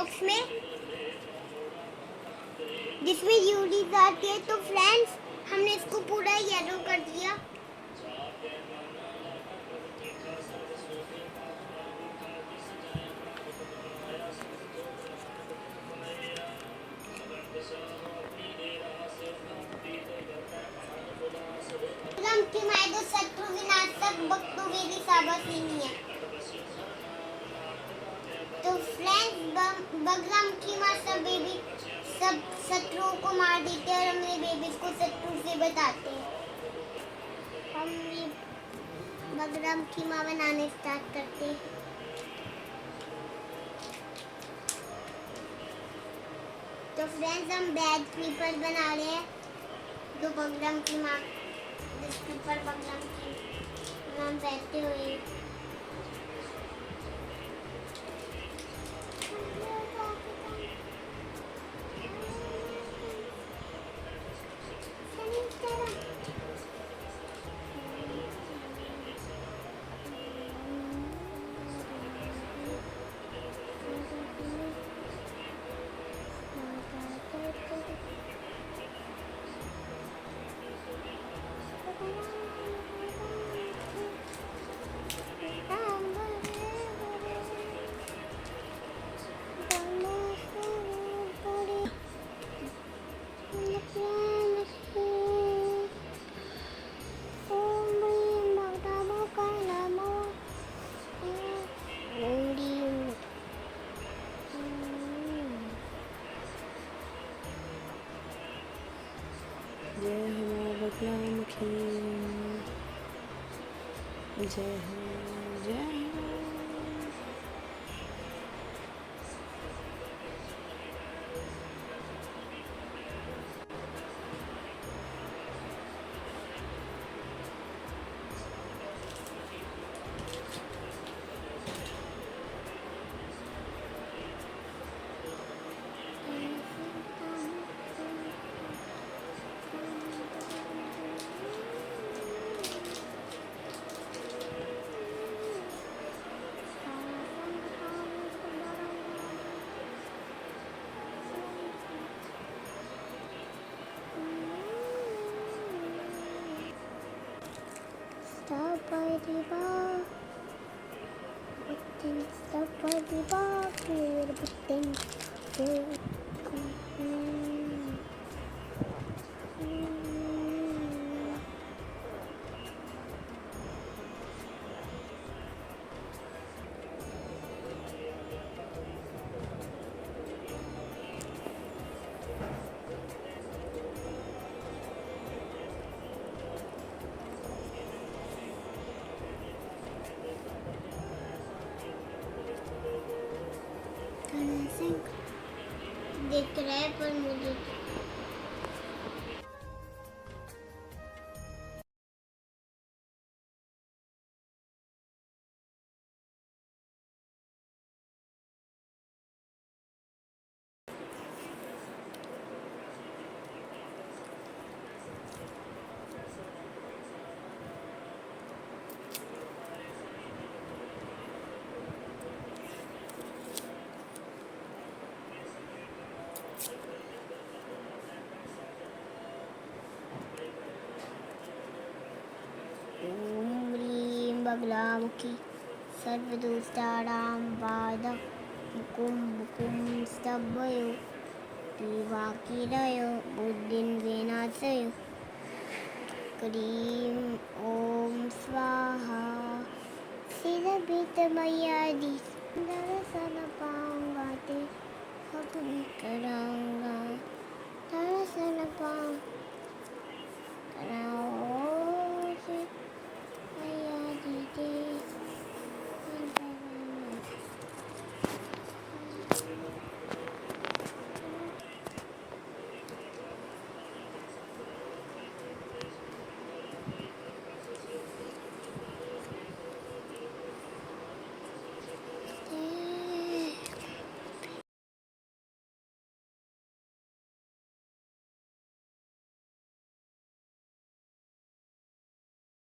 Box में जिसमें यूरीज आती है। तो फ्रेंड्स हमने इसको पूरा येलो कर दिया। की मायदो शत्रु विनाशक भक्तों वेदी साबासिनी है। तो फ्रेंड्स बगलामुखी माँ सब शत्रुओं को मार देते हैं और हमने बेबीज को शत्रु से बताते हैं। हम ये बगलामुखी माँ बनाने स्टार्ट करते हैं। तो फ्रेंड्स हम बैड पीपल बना रहे हैं। तो बगलामुखी माँ जिसके ऊपर बगलामुखी माँ बैठते हुए जय हो बगलामुखी, जय हो, जय हो। Stop by the bar, stop by the bar, दिख रहा है पर मुझे ओम ह्रीं बगलामुखी सर्वदुष्टानां बाधा मुकुं मुकुं स्तभयो दिवाकिरयो बुद्धिं विनाशयो क्रीं ओम स्वाहा सिरभितमयादि दर्शनपांगाते खगविकरांगा दर्शनपां कराओ